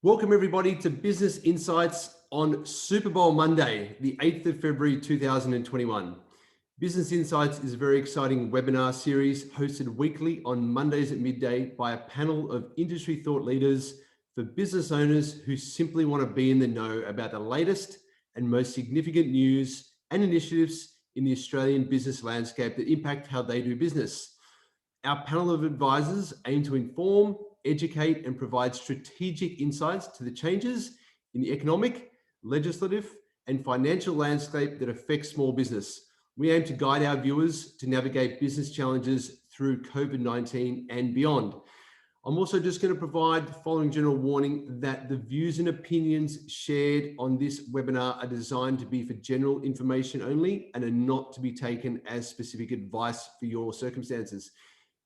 Welcome everybody to Business Insights on Super Bowl Monday, the 8th of February 2021. Business Insights is a very exciting webinar series hosted weekly on Mondays at midday by a panel of industry thought leaders for business owners who simply want to be in the know about the latest and most significant news and initiatives in the Australian business landscape that impact how they do business. Our panel of advisors aim to inform, educate, and provide strategic insights to the changes in the economic, legislative, and financial landscape that affect small business. We aim to guide our viewers to navigate business challenges through COVID-19 and beyond. I'm also just going to provide the following general warning that the views and opinions shared on this webinar are designed to be for general information only and are not to be taken as specific advice for your circumstances.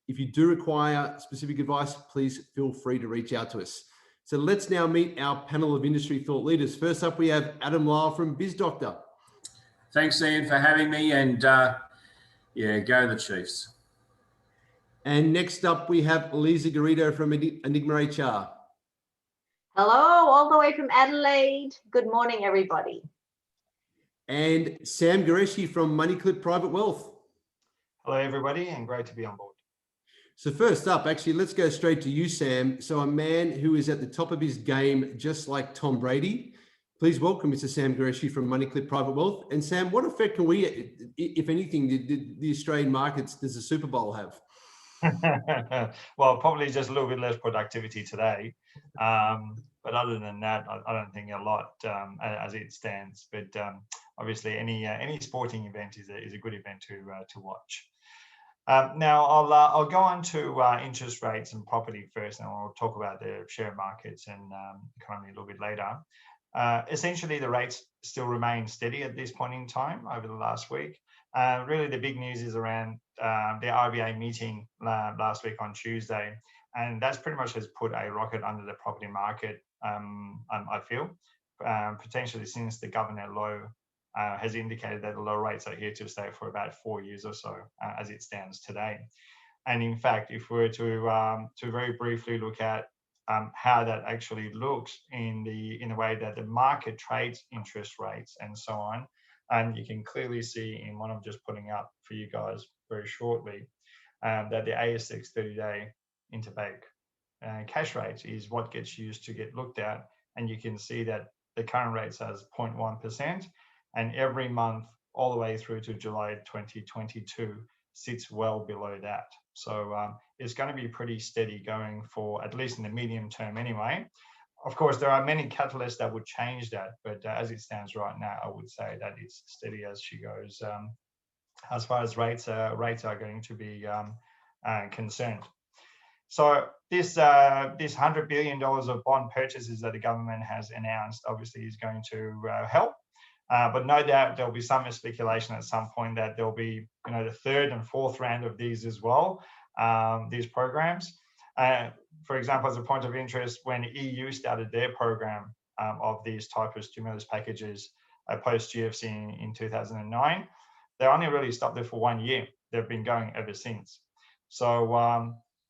If you do require specific advice, please feel free to reach out to us. So let's now meet our panel of industry thought leaders. First up, we have Adam Lyle from BizDoctor. Thanks, Ian, for having me, and yeah, go the Chiefs. And next up, we have Lisa Garrido from Enigma HR. Hello, all the way from Adelaide. Good morning, everybody. And Sam Qureshi from MoneyClip Private Wealth. Hello, everybody, and great to be on board. So first up, actually, let's go straight to you, Sam. So a man who is at the top of his game, just like Tom Brady. Please welcome Mr. Sam Qureshi from MoneyClip Private Wealth. And Sam, what effect can we, if anything, did the Australian markets, does the Super Bowl have? Well, probably just a little bit less productivity today. But other than that, I don't think a lot as it stands. But obviously, any sporting event is a good event to watch. Now, I'll go on to interest rates and property first, and I'll talk about the share markets and economy a little bit later. Essentially, the rates still remain steady at this point in time over the last week. Really, the big news is around the RBA meeting last week on Tuesday, and that's pretty much has put a rocket under the property market, I feel, potentially since the Governor Lowe has indicated that the low rates are here to stay for about 4 years or so, as it stands today. And in fact, if we were to very briefly look at how that actually looks in the way that the market trades interest rates and so on, and you can clearly see in what I'm just putting up for you guys very shortly, that the ASX 30-day interbank cash rate is what gets used to get looked at, and you can see that the current rate says 0.1%. And every month, all the way through to July 2022, sits well below that. So it's going to be pretty steady going for at least in the medium term anyway. Of course, there are many catalysts that would change that, but as it stands right now, I would say that it's steady as she goes. As far as rates are going to be concerned. So this $100 billion of bond purchases that the government has announced obviously is going to help. But no doubt there'll be some speculation at some point that there'll be, the third and fourth round of these as well, these programs. For example, as a point of interest, when EU started their program of these type of stimulus packages post GFC in 2009, they only really stopped there for 1 year. They've been going ever since. So,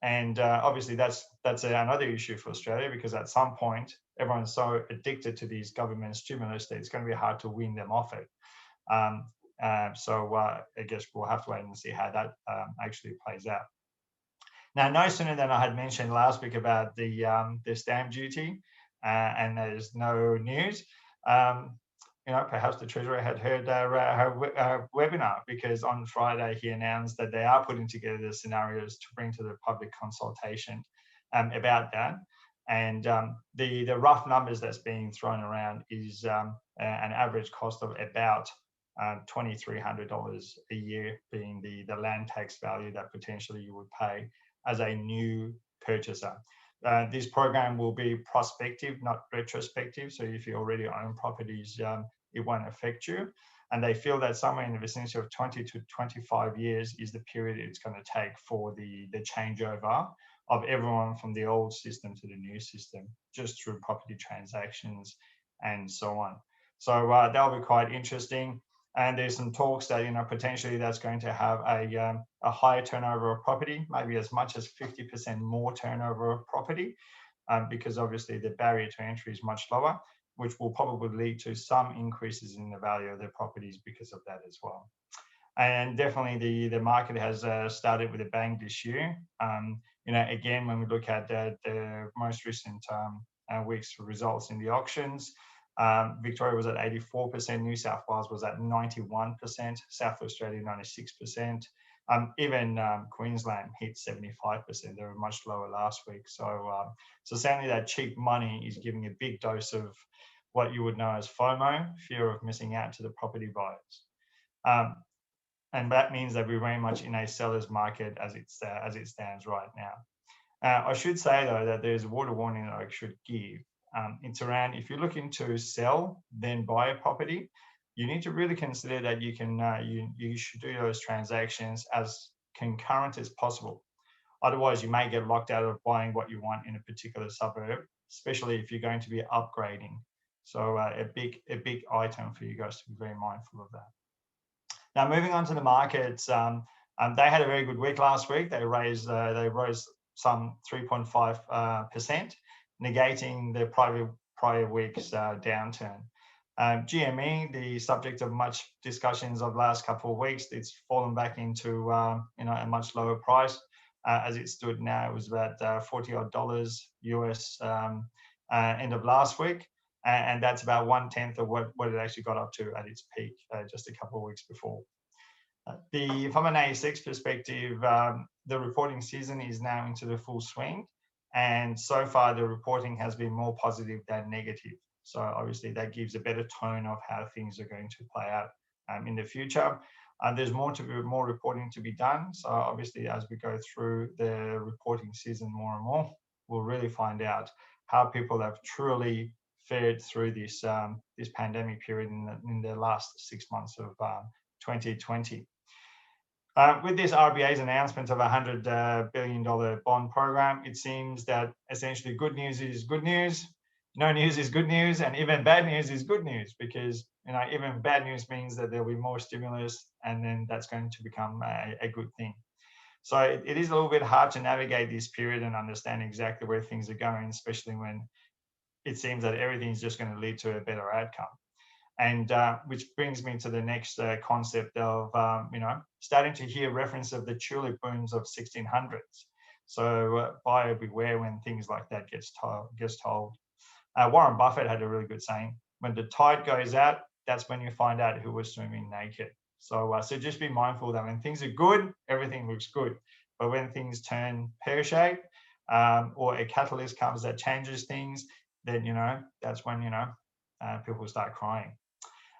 obviously that's another issue for Australia, because at some point, everyone's so addicted to these government stimulus that it's going to be hard to wean them off it. So I guess we'll have to wait and see how that actually plays out. Now, no sooner than I had mentioned last week about the stamp duty, and there's no news. Perhaps the Treasurer had heard her webinar, because on Friday he announced that they are putting together the scenarios to bring to the public consultation about that. And the rough numbers that's being thrown around is an average cost of about $2,300 a year, being the land tax value that potentially you would pay as a new purchaser. This program will be prospective, not retrospective. So if you already own properties, it won't affect you. And they feel that somewhere in the vicinity of 20 to 25 years is the period it's going to take for the changeover of everyone from the old system to the new system, just through property transactions and so on. So that'll be quite interesting. And there's some talks that, potentially that's going to have a higher turnover of property, maybe as much as 50% more turnover of property. because obviously the barrier to entry is much lower, which will probably lead to some increases in the value of their properties because of that as well. And definitely the market has started with a bang this year. Again, when we look at the most recent week's results in the auctions, Victoria was at 84%, New South Wales was at 91%, South Australia 96%. Even Queensland hit 75%. They were much lower last week. So certainly that cheap money is giving a big dose of what you would know as FOMO, fear of missing out to the property buyers. And that means that we're very much in a seller's market as it stands right now. I should say though that there's a water warning that I should give. It's around, if you're looking to sell, then buy a property, you need to really consider that you can you should do those transactions as concurrent as possible. Otherwise, you may get locked out of buying what you want in a particular suburb, especially if you're going to be upgrading. So a big item for you guys to be very mindful of that. Now, moving on to the markets, they had a very good week last week. They rose some 3.5%, negating the prior week's downturn. GME, the subject of much discussions of the last couple of weeks, it's fallen back into a much lower price. As it stood now, it was about $40 US end of last week, and that's about 1/10 of what it actually got up to at its peak just a couple of weeks before. From an ASX perspective, the reporting season is now into the full swing, and so far the reporting has been more positive than negative. So obviously that gives a better tone of how things are going to play out in the future. There's more reporting to be done. So obviously as we go through the reporting season more and more, we'll really find out how people have truly fared through this pandemic period in the last 6 months of 2020. With this RBA's announcement of a $100 billion bond program, it seems that essentially good news is good news, no news is good news, and even bad news is good news, because even bad news means that there'll be more stimulus, and then that's going to become a good thing. So it is a little bit hard to navigate this period and understand exactly where things are going, especially when it seems that everything's just going to lead to a better outcome. And which brings me to the next concept of, starting to hear reference of the tulip booms of 1600s. So buyer beware when things like that gets told. Warren Buffett had a really good saying: when the tide goes out, that's when you find out who was swimming naked. So just be mindful that when things are good, everything looks good. But when things turn pear-shaped, or a catalyst comes that changes things, then, that's when, people start crying.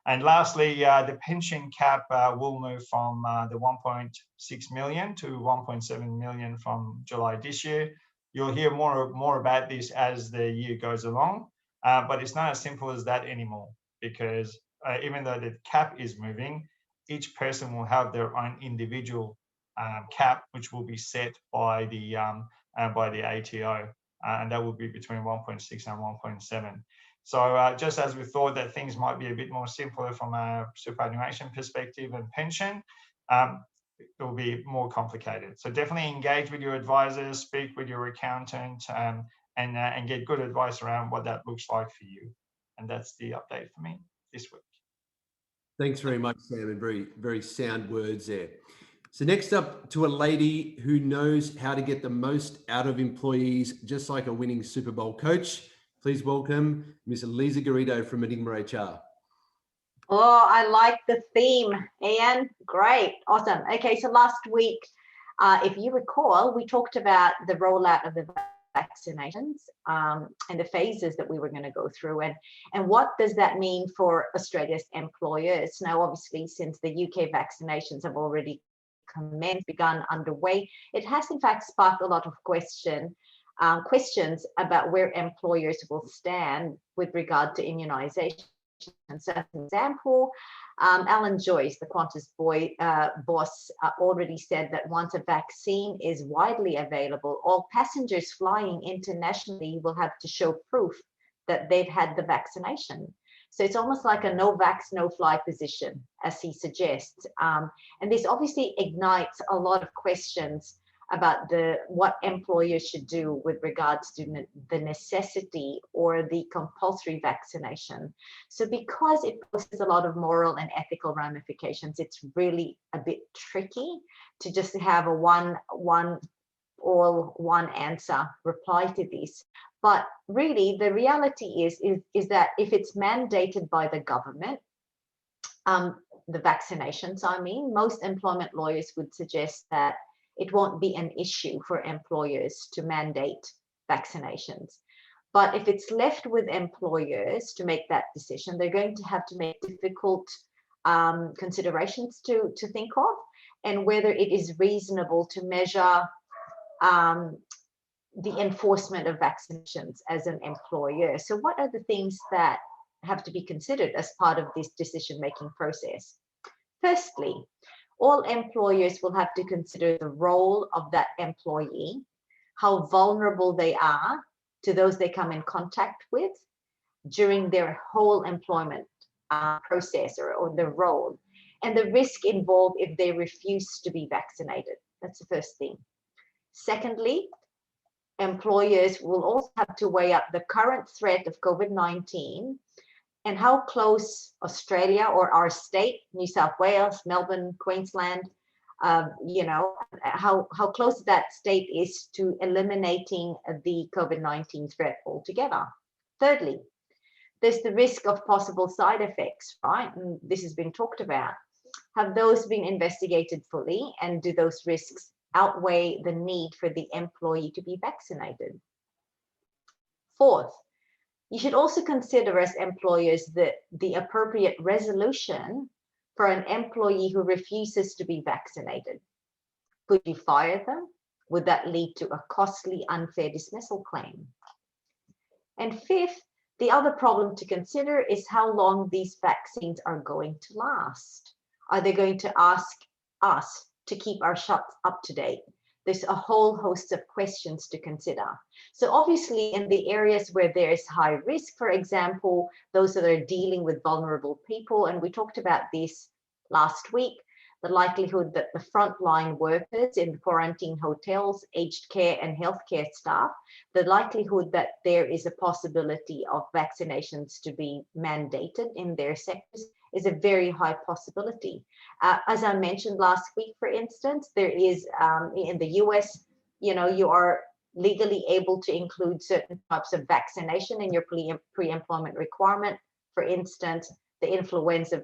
And lastly, the pension cap will move from the 1.6 million to 1.7 million from July this year. You'll hear more about this as the year goes along, but it's not as simple as that anymore, because even though the cap is moving, each person will have their own individual cap, which will be set by the ATO, and that will be between 1.6 and 1.7. So just as we thought that things might be a bit more simpler from a superannuation perspective and pension, it will be more complicated. So definitely engage with your advisors, speak with your accountant, and get good advice around what that looks like for you. And that's the update for me this week. Thanks very much, Sam, and very, very sound words there. So next up, to a lady who knows how to get the most out of employees, just like a winning Super Bowl coach. Please welcome Ms. Lisa Garrido from Enigma HR. Oh, I like the theme, Ian. Great. Awesome. Okay, so last week, if you recall, we talked about the rollout of the vaccinations and the phases that we were going to go through, and what does that mean for Australia's employers. Now, obviously, since the UK vaccinations have already begun underway, it has in fact sparked a lot of questions about where employers will stand with regard to immunization. So, for example, Alan Joyce, the Qantas boss, already said that once a vaccine is widely available, all passengers flying internationally will have to show proof that they've had the vaccination. So it's almost like a no vax, no fly position, as he suggests. And this obviously ignites a lot of questions about what employers should do with regards to the necessity or the compulsory vaccination. So because it poses a lot of moral and ethical ramifications, it's really a bit tricky to just have a one answer reply to this. But really, the reality is that if it's mandated by the government, the vaccinations, I mean, most employment lawyers would suggest that it won't be an issue for employers to mandate vaccinations. But if it's left with employers to make that decision, they're going to have to make difficult considerations to think of, and whether it is reasonable to measure the enforcement of vaccinations as an employer. So what are the things that have to be considered as part of this decision-making process? Firstly, all employers will have to consider the role of that employee, how vulnerable they are to those they come in contact with during their whole employment process or the role, and the risk involved if they refuse to be vaccinated. That's the first thing. Secondly, employers will also have to weigh up the current threat of COVID-19 and how close Australia or our state, New South Wales, Melbourne, Queensland, how close that state is to eliminating the COVID-19 threat altogether. Thirdly, there's the risk of possible side effects, right? And this has been talked about. Have those been investigated fully, and do those risks outweigh the need for the employee to be vaccinated? Fourth, you should also consider as employers the appropriate resolution for an employee who refuses to be vaccinated. Could you fire them? Would that lead to a costly unfair dismissal claim? And fifth, the other problem to consider is how long these vaccines are going to last. Are they going to ask us to keep our shots up to date? There's a whole host of questions to consider. So obviously in the areas where there is high risk, for example, those that are dealing with vulnerable people, and we talked about this last week, the likelihood that the frontline workers in quarantine hotels, aged care and healthcare staff, the likelihood that there is a possibility of vaccinations to be mandated in their sectors is a very high possibility. As I mentioned last week, for instance, there is in the US, you are legally able to include certain types of vaccination in your pre-employment requirement. For instance, the influenza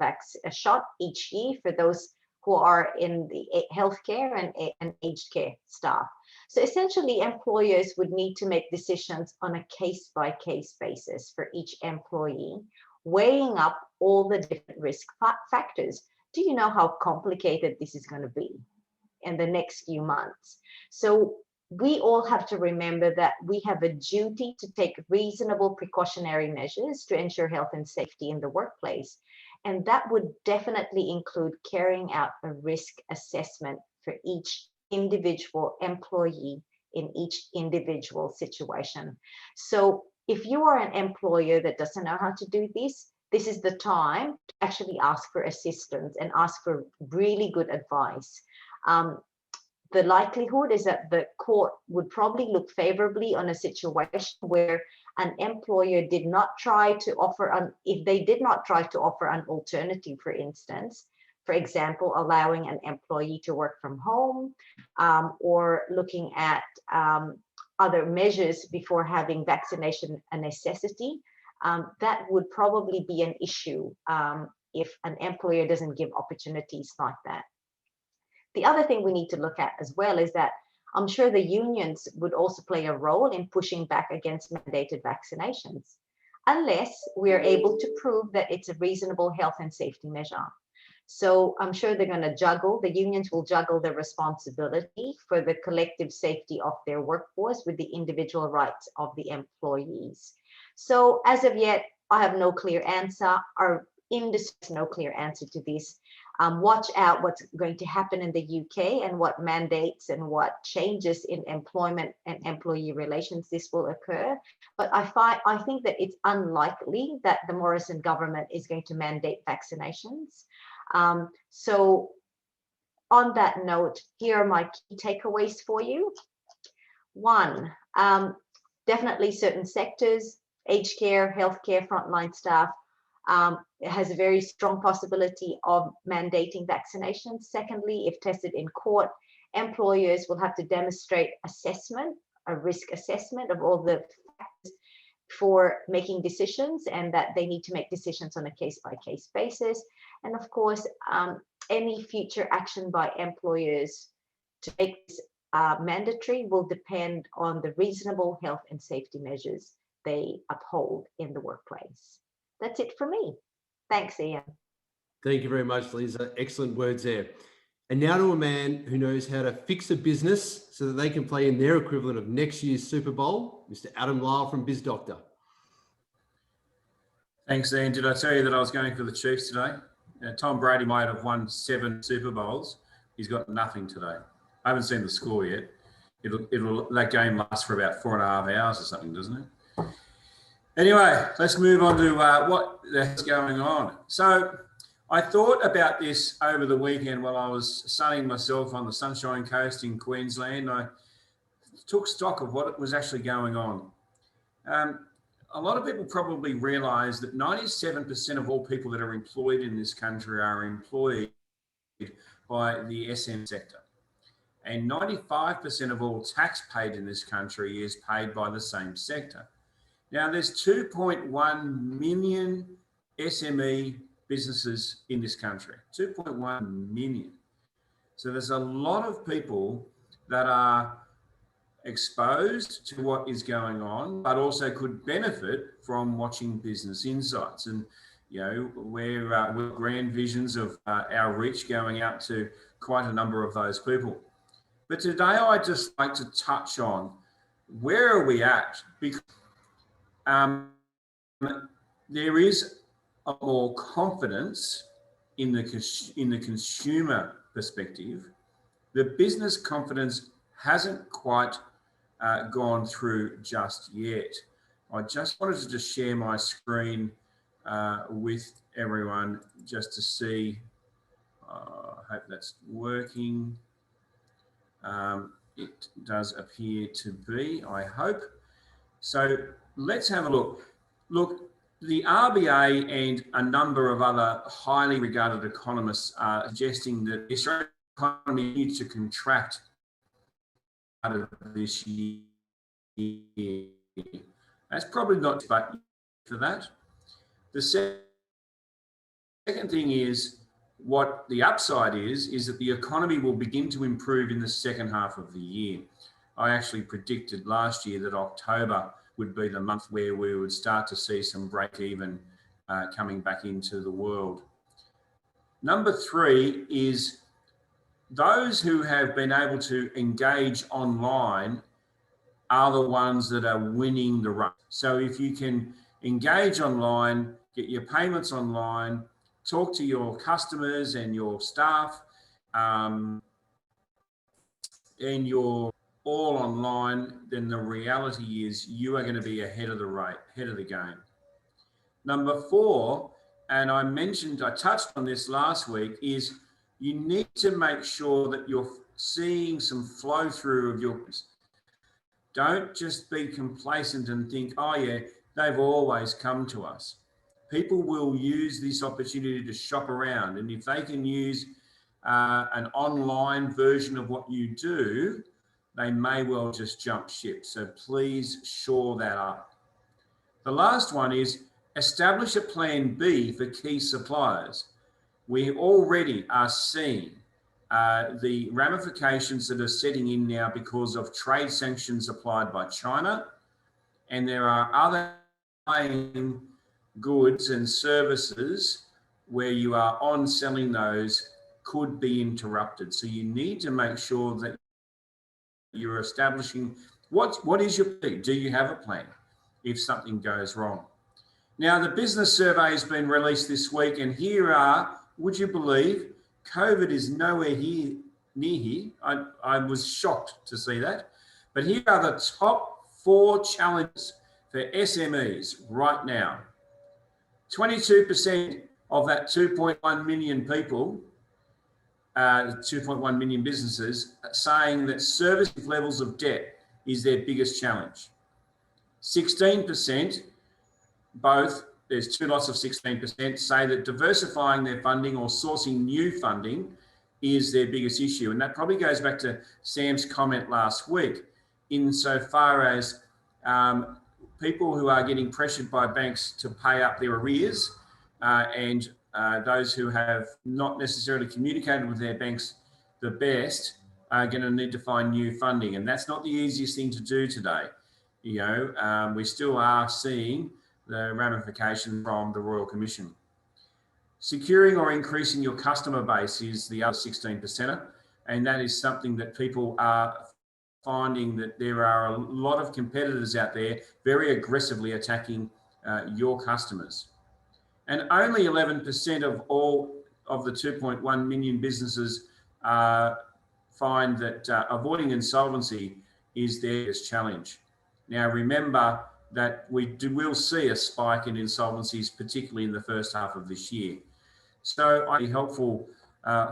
shot each year for those who are in the healthcare and aged care staff. So essentially, employers would need to make decisions on a case-by-case basis for each employee, weighing up all the different risk factors. Do you know how complicated this is going to be in the next few months? So we all have to remember that we have a duty to take reasonable precautionary measures to ensure health and safety in the workplace. And that would definitely include carrying out a risk assessment for each individual employee in each individual situation. So if you are an employer that doesn't know how to do this, this is the time to actually ask for assistance and ask for really good advice. The likelihood is that the court would probably look favorably on a situation where an employer did not try to offer, if they did not try to offer an alternative, for instance, for example, allowing an employee to work from home, or looking at other measures before having vaccination a necessity, that would probably be an issue if an employer doesn't give opportunities like that. The other thing we need to look at as well is that I'm sure the unions would also play a role in pushing back against mandated vaccinations, unless we are able to prove that it's a reasonable health and safety measure. So I'm sure they're going to juggle, the unions will juggle the responsibility for the collective safety of their workforce with the individual rights of the employees. So as of yet, I have no clear answer. Our industry has no clear answer to this. Watch out what's going to happen in the UK and what mandates and what changes in employment and employee relations this will occur. But I think that it's unlikely that the Morrison government is going to mandate vaccinations. So on that note, here are my key takeaways for you. One, definitely certain sectors, aged care, healthcare, frontline staff, it has a very strong possibility of mandating vaccinations. Secondly, if tested in court, employers will have to demonstrate assessment, a risk assessment of all the factors for making decisions, and that they need to make decisions on a case-by-case basis. And of course, any future action by employers to make this mandatory will depend on the reasonable health and safety measures they uphold in the workplace. That's it for me. Thanks, Ian. Thank you very much, Lisa. Excellent words there. And now to a man who knows how to fix a business so that they can play in their equivalent of next year's Super Bowl, Mr. Adam Lyle from BizDoctor. Thanks, Ian. Did I tell you that I was going for the Chiefs today? Tom Brady might have won 7 Super Bowls. He's got nothing today. I haven't seen the score yet. That game lasts for about 4.5 hours or something, doesn't it? Anyway, let's move on to what the heck's going on. So I thought about this over the weekend while I was sunning myself on the Sunshine Coast in Queensland. I took stock of what was actually going on. A lot of people probably realise that 97% of all people that are employed in this country are employed by the SM sector. And 95% of all tax paid in this country is paid by the same sector. Now, there's 2.1 million SME businesses in this country, 2.1 million. So there's a lot of people that are exposed to what is going on, but also could benefit from watching Business Insights. And, you know, we're grand visions of our reach going out to quite a number of those people. But today I'd just like to touch on where are we at? Because there is a more confidence in the consumer perspective. The business confidence hasn't quite gone through just yet. I just wanted to just share my screen with everyone just to see. I hope that's working. It does appear to be, I hope. So let's have a look. Look, the RBA and a number of other highly regarded economists are suggesting that the Australian economy needs to contract out of this year. That's probably not but for that. The second thing is, what the upside is that the economy will begin to improve in the second half of the year. I actually predicted last year that October would be the month where we would start to see some break even coming back into the world. Number 3 is those who have been able to engage online are the ones that are winning the race. So if you can engage online, get your payments online, talk to your customers and your staff, and you're all online, then the reality is you are going to be ahead of the game. Number 4, and I touched on this last week, is you need to make sure that you're seeing some flow through of your. Don't just be complacent and think, oh yeah, they've always come to us. People will use this opportunity to shop around, and if they can use an online version of what you do, they may well just jump ship. So please shore that up. The last one is establish a plan B for key suppliers. We already are seeing the ramifications that are setting in now because of trade sanctions applied by China, and there are other goods and services where you are on selling those could be interrupted. So you need to make sure that you're establishing what is your plan? Do you have a plan if something goes wrong? Now, the business survey has been released this week, and here are, would you believe, COVID is nowhere near here. I was shocked to see that. But here are the top 4 challenges for SMEs right now. 22% of that 2.1 million people 2.1 million businesses, saying that service levels of debt is their biggest challenge. 16%, both, there's two lots of 16%, say that diversifying their funding or sourcing new funding is their biggest issue. And that probably goes back to Sam's comment last week, insofar as people who are getting pressured by banks to pay up their arrears and those who have not necessarily communicated with their banks the best are going to need to find new funding. And that's not the easiest thing to do today. You know, we still are seeing the ramification from the Royal Commission. Securing or increasing your customer base is the other 16%er, and that is something that people are finding that there are a lot of competitors out there very aggressively attacking your customers. And only 11% of all of the 2.1 million businesses find that avoiding insolvency is their biggest challenge. Now, remember that we will see a spike in insolvencies, particularly in the first half of this year. So I'd be helpful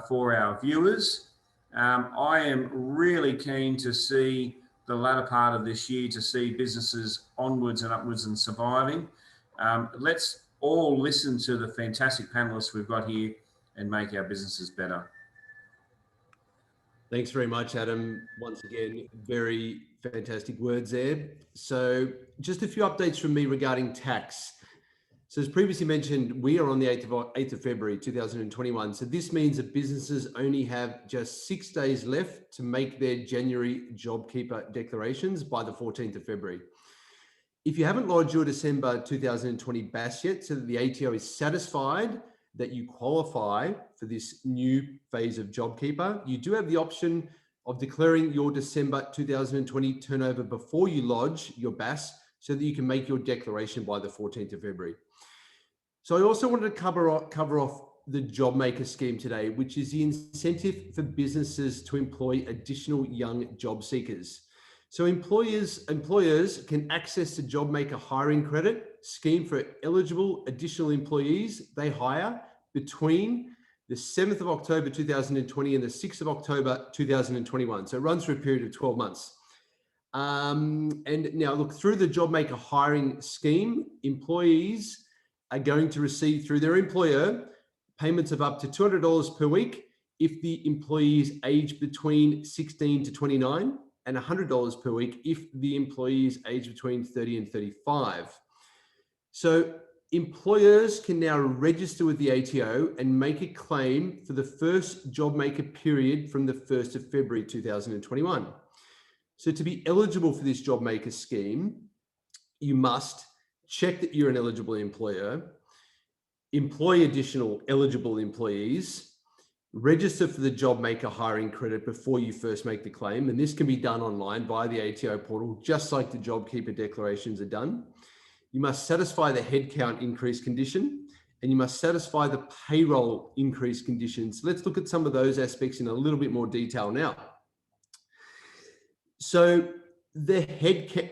for our viewers. I am really keen to see the latter part of this year, to see businesses onwards and upwards and surviving. Let's all listen to the fantastic panelists we've got here and make our businesses better. Thanks very much, Adam. Once again, very fantastic words there. So just a few updates from me regarding tax. So as previously mentioned, we are on the 8th of February, 2021. So this means that businesses only have just 6 days left to make their January JobKeeper declarations by the 14th of February. If you haven't lodged your December 2020 BAS yet, so that the ATO is satisfied that you qualify for this new phase of JobKeeper, you do have the option of declaring your December 2020 turnover before you lodge your BAS so that you can make your declaration by the 14th of February. So I also wanted to cover off the JobMaker scheme today, which is the incentive for businesses to employ additional young job seekers. So employers can access the JobMaker hiring credit scheme for eligible additional employees they hire between the 7th of October 2020 and the 6th of October 2021. So it runs for a period of 12 months. And now look, through the JobMaker hiring scheme, employees are going to receive through their employer payments of up to $200 per week if the employee is aged between 16 to 29, and $100 per week if the employee is aged between 30 and 35. So employers can now register with the ATO and make a claim for the first JobMaker period from the 1st of February 2021. So to be eligible for this JobMaker scheme, you must check that you're an eligible employer, employ additional eligible employees, register for the JobMaker hiring credit before you first make the claim. And this can be done online via the ATO portal, just like the JobKeeper declarations are done. You must satisfy the headcount increase condition, and you must satisfy the payroll increase conditions. Let's look at some of those aspects in a little bit more detail now. So the headcount,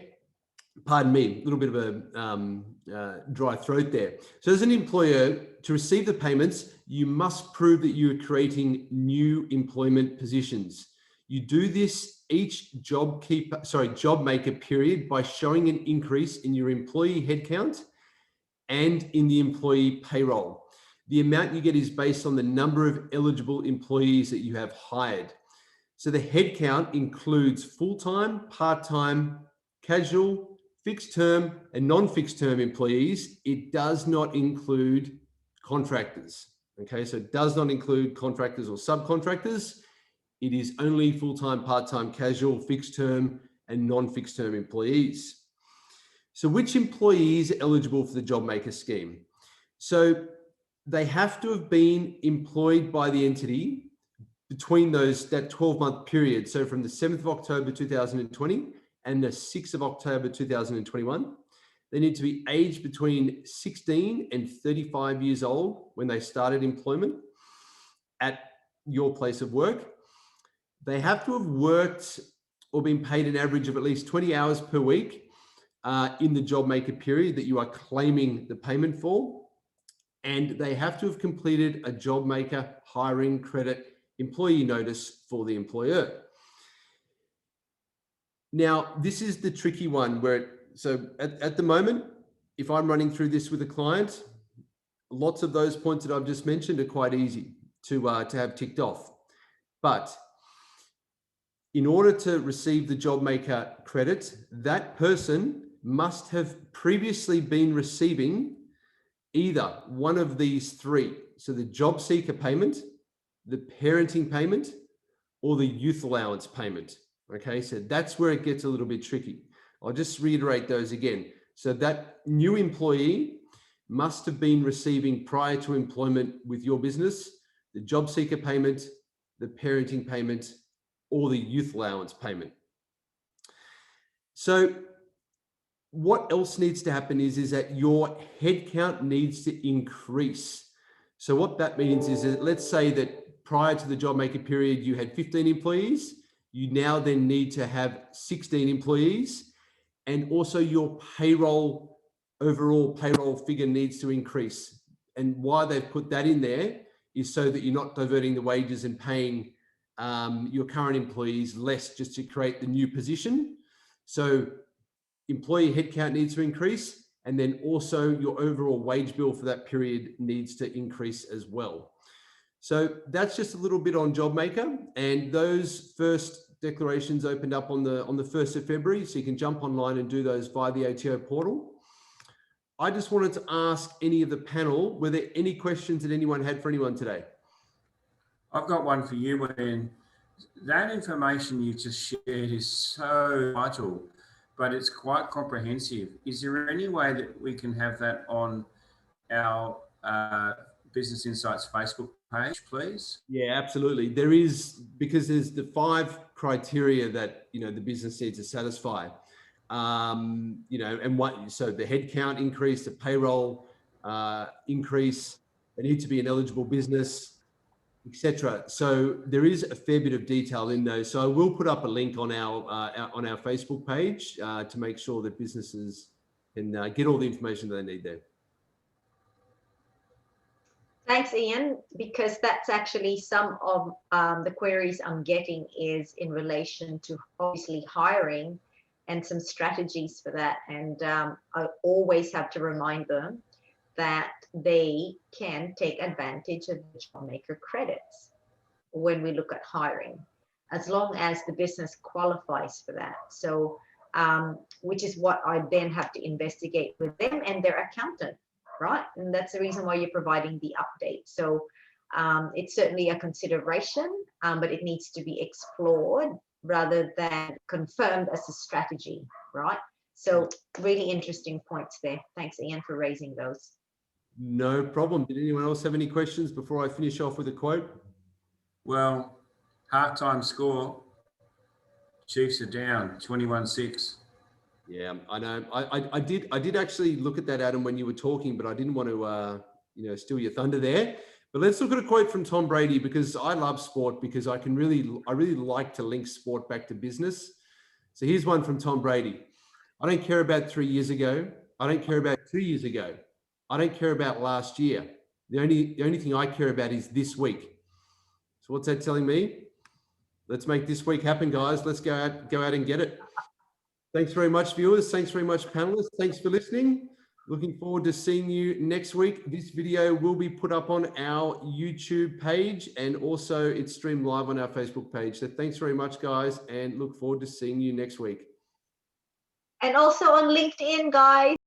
pardon me, a little bit of a dry throat there. So as an employer, to receive the payments, you must prove that you are creating new employment positions. You do this each JobMaker period by showing an increase in your employee headcount and in the employee payroll. The amount you get is based on the number of eligible employees that you have hired. So the headcount includes full-time, part-time, casual, fixed term, and non-fixed term employees. It does not include contractors. Okay, so it does not include contractors or subcontractors. It is only full-time, part-time, casual, fixed term, and non-fixed term employees. So which employees are eligible for the JobMaker scheme? So they have to have been employed by the entity between that 12-month period. So from the 7th of October 2020 and the 6th of October 2021, they need to be aged between 16 and 35 years old when they started employment at your place of work. They have to have worked or been paid an average of at least 20 hours per week in the JobMaker period that you are claiming the payment for. And they have to have completed a JobMaker hiring credit employee notice for the employer. Now, this is the tricky one so at the moment, if I'm running through this with a client, lots of those points that I've just mentioned are quite easy to have ticked off. But in order to receive the JobMaker credit, that person must have previously been receiving either one of these three. So the job seeker payment, the parenting payment, or the youth allowance payment. Okay, so that's where it gets a little bit tricky. I'll just reiterate those again. So that new employee must have been receiving prior to employment with your business, the job seeker payment, the parenting payment, or the youth allowance payment. So what else needs to happen is that your headcount needs to increase. So what that means is that, let's say that prior to the JobMaker period, you had 15 employees. You now then need to have 16 employees, and also your overall payroll figure needs to increase. And why they've put that in there is so that you're not diverting the wages and paying your current employees less just to create the new position. So employee headcount needs to increase, and then also your overall wage bill for that period needs to increase as well. So that's just a little bit on JobMaker, and those first declarations opened up on the 1st of February, so you can jump online and do those via the ATO portal. I just wanted to ask any of the panel, were there any questions that anyone had for anyone today? I've got one for you, Wayne. That information you just shared is so vital, but it's quite comprehensive. Is there any way that we can have that on our Business Insights Facebook page, please? Yeah, absolutely. There is, because there's the 5 criteria that, the business needs to satisfy. And so the headcount increase, the payroll increase, they need to be an eligible business, etc. So there is a fair bit of detail in those. So I will put up a link on our Facebook page to make sure that businesses can get all the information that they need there. Thanks, Ian, because that's actually some of the queries I'm getting is in relation to obviously hiring and some strategies for that. And I always have to remind them that they can take advantage of the JobMaker credits when we look at hiring, as long as the business qualifies for that. So, which is what I then have to investigate with them and their accountant. Right, and that's the reason why you're providing the update. So it's certainly a consideration, but it needs to be explored rather than confirmed as a strategy, right? So really interesting points there. Thanks, Ian, for raising those. No problem. Did anyone else have any questions before I finish off with a quote? Well, halftime score, Chiefs are down 21-6. Yeah, I know. I did actually look at that, Adam, when you were talking, but I didn't want to steal your thunder there. But let's look at a quote from Tom Brady, because I love sport, because I really like to link sport back to business. So here's one from Tom Brady. I don't care about 3 years ago. I don't care about 2 years ago. I don't care about last year. The only thing I care about is this week. So what's that telling me? Let's make this week happen, guys. Let's go out and get it. Thanks very much, viewers. Thanks very much, panelists. Thanks for listening. Looking forward to seeing you next week. This video will be put up on our YouTube page, and also it's streamed live on our Facebook page. So thanks very much, guys, and look forward to seeing you next week. And also on LinkedIn, guys.